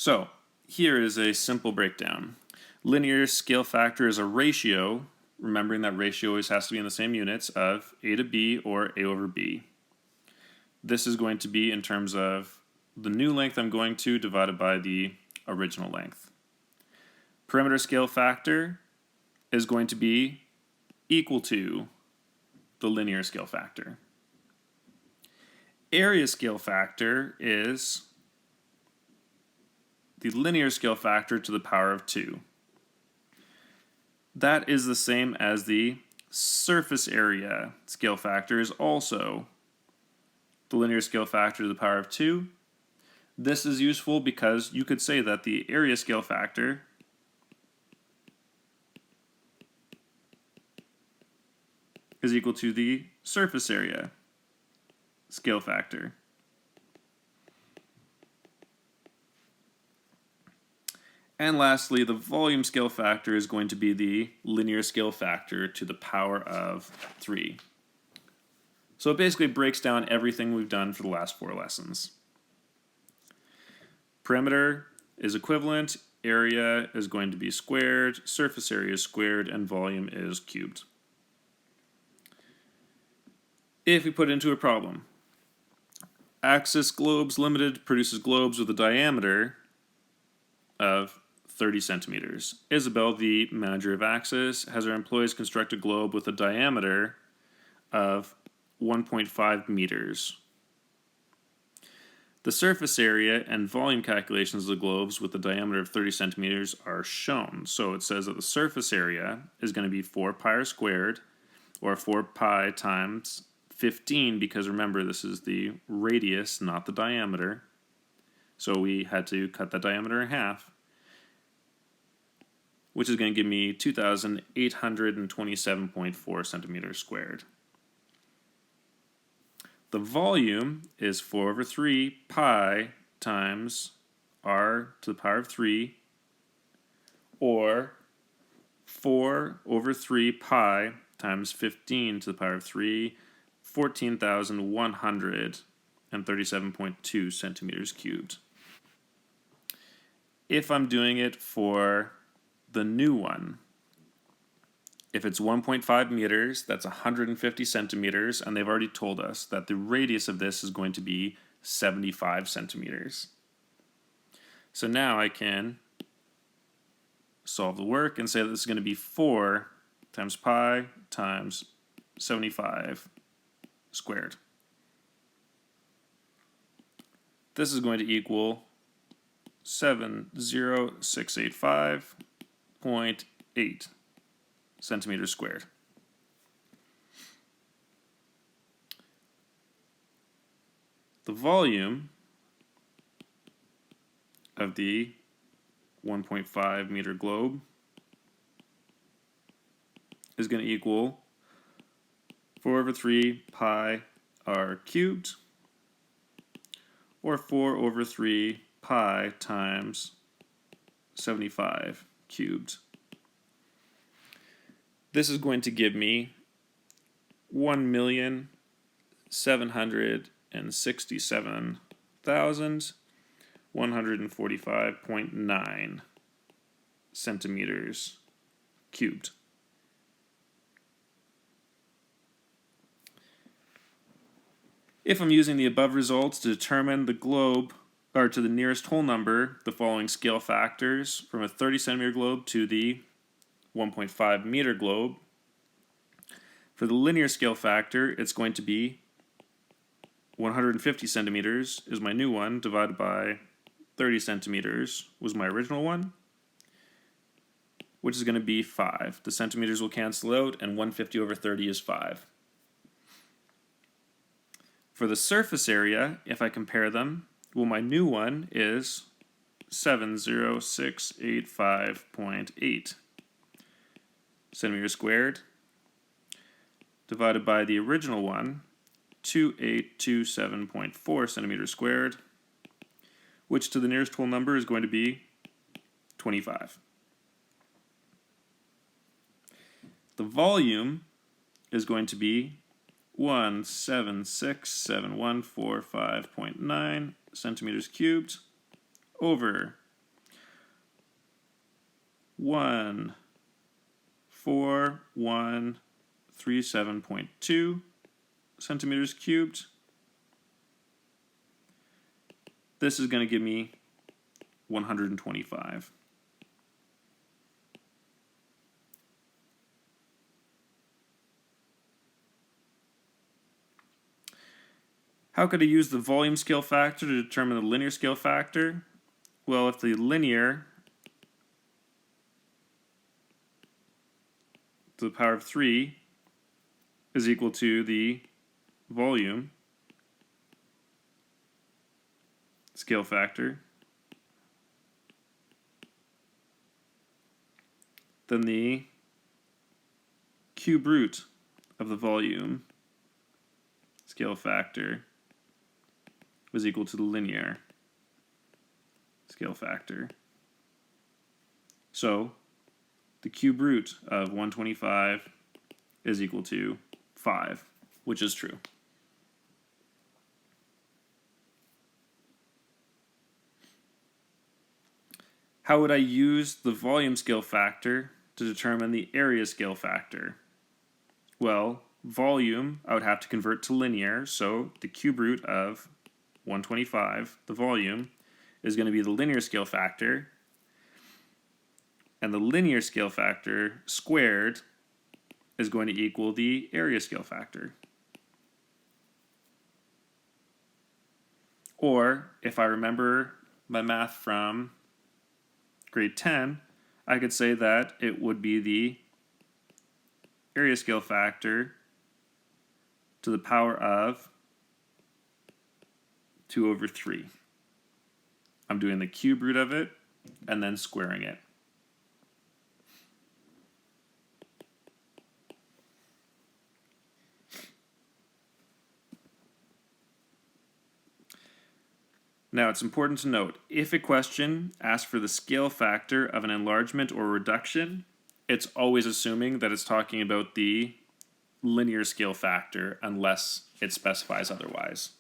So here is a simple breakdown. Linear scale factor is a ratio, remembering that ratio always has to be in the same units, of A to B or A over B. This is going to be in terms of the new length I'm going to divided by the original length. Perimeter scale factor is going to be equal to the linear scale factor. Area scale factor is the linear scale factor to the power of 2. That is the same as the surface area scale factor is also the linear scale factor to the power of 2. This is useful because you could say that the area scale factor is equal to the surface area scale factor. And lastly, the volume scale factor is going to be the linear scale factor to the power of 3. So it basically breaks down everything we've done for the last 4 lessons. Perimeter is equivalent, area is going to be squared, surface area is squared, and volume is cubed. If we put it into a problem, Axis Globes Limited produces globes with a diameter of 30 centimeters. Isabel, the manager of Axis, has her employees construct a globe with a diameter of 1.5 meters. The surface area and volume calculations of the globes with a diameter of 30 centimeters are shown. So it says that the surface area is going to be 4 pi r squared, or 4 pi times 15, because remember this is the radius, not the diameter. So we had to cut that diameter in half, which is going to give me 2,827.4 centimeters squared. The volume is 4 over 3 pi times r to the power of 3, or 4 over 3 pi times 15 to the power of 3, 14,137.2 centimeters cubed. If I'm doing it for the new one, if it's 1.5 meters, that's 150 centimeters, and they've already told us that the radius of this is going to be 75 centimeters. So now I can solve the work and say that this is going to be 4 times pi times 75 squared. This is going to equal 70685.8 centimeters squared. The volume of the 1.5 meter globe is going to equal 4 over 3 pi r cubed, or 4 over 3 pi times 75 cubed. This is going to give me 1,767,145.9 centimeters cubed. If I'm using the above results to determine the globe, or to the nearest whole number, the following scale factors from a 30 centimeter globe to the 1.5 meter globe. For the linear scale factor, it's going to be 150 centimeters is my new one, divided by 30 centimeters was my original one, which is going to be 5. The centimeters will cancel out, and 150 over 30 is 5. For the surface area, if I compare them, well, my new one is 70685.8 centimeters squared, divided by the original one, 2827.4 centimeters squared, which to the nearest whole number is going to be 25. The volume is going to be 1767145.9 centimeters cubed over 14137.2 centimeters cubed. This is going to give me 125. How could I use the volume scale factor to determine the linear scale factor? Well, if the linear to the power of 3 is equal to the volume scale factor, then the cube root of the volume scale factor was equal to the linear scale factor. So the cube root of 125 is equal to 5, which is true. How would I use the volume scale factor to determine the area scale factor? Well, volume I would have to convert to linear, so the cube root of 125, the volume, is going to be the linear scale factor, and the linear scale factor squared is going to equal the area scale factor. Or, if I remember my math from grade 10, I could say that it would be the area scale factor to the power of 2 over 3. I'm doing the cube root of it and then squaring it. Now, it's important to note, if a question asks for the scale factor of an enlargement or reduction, it's always assuming that it's talking about the linear scale factor unless it specifies otherwise.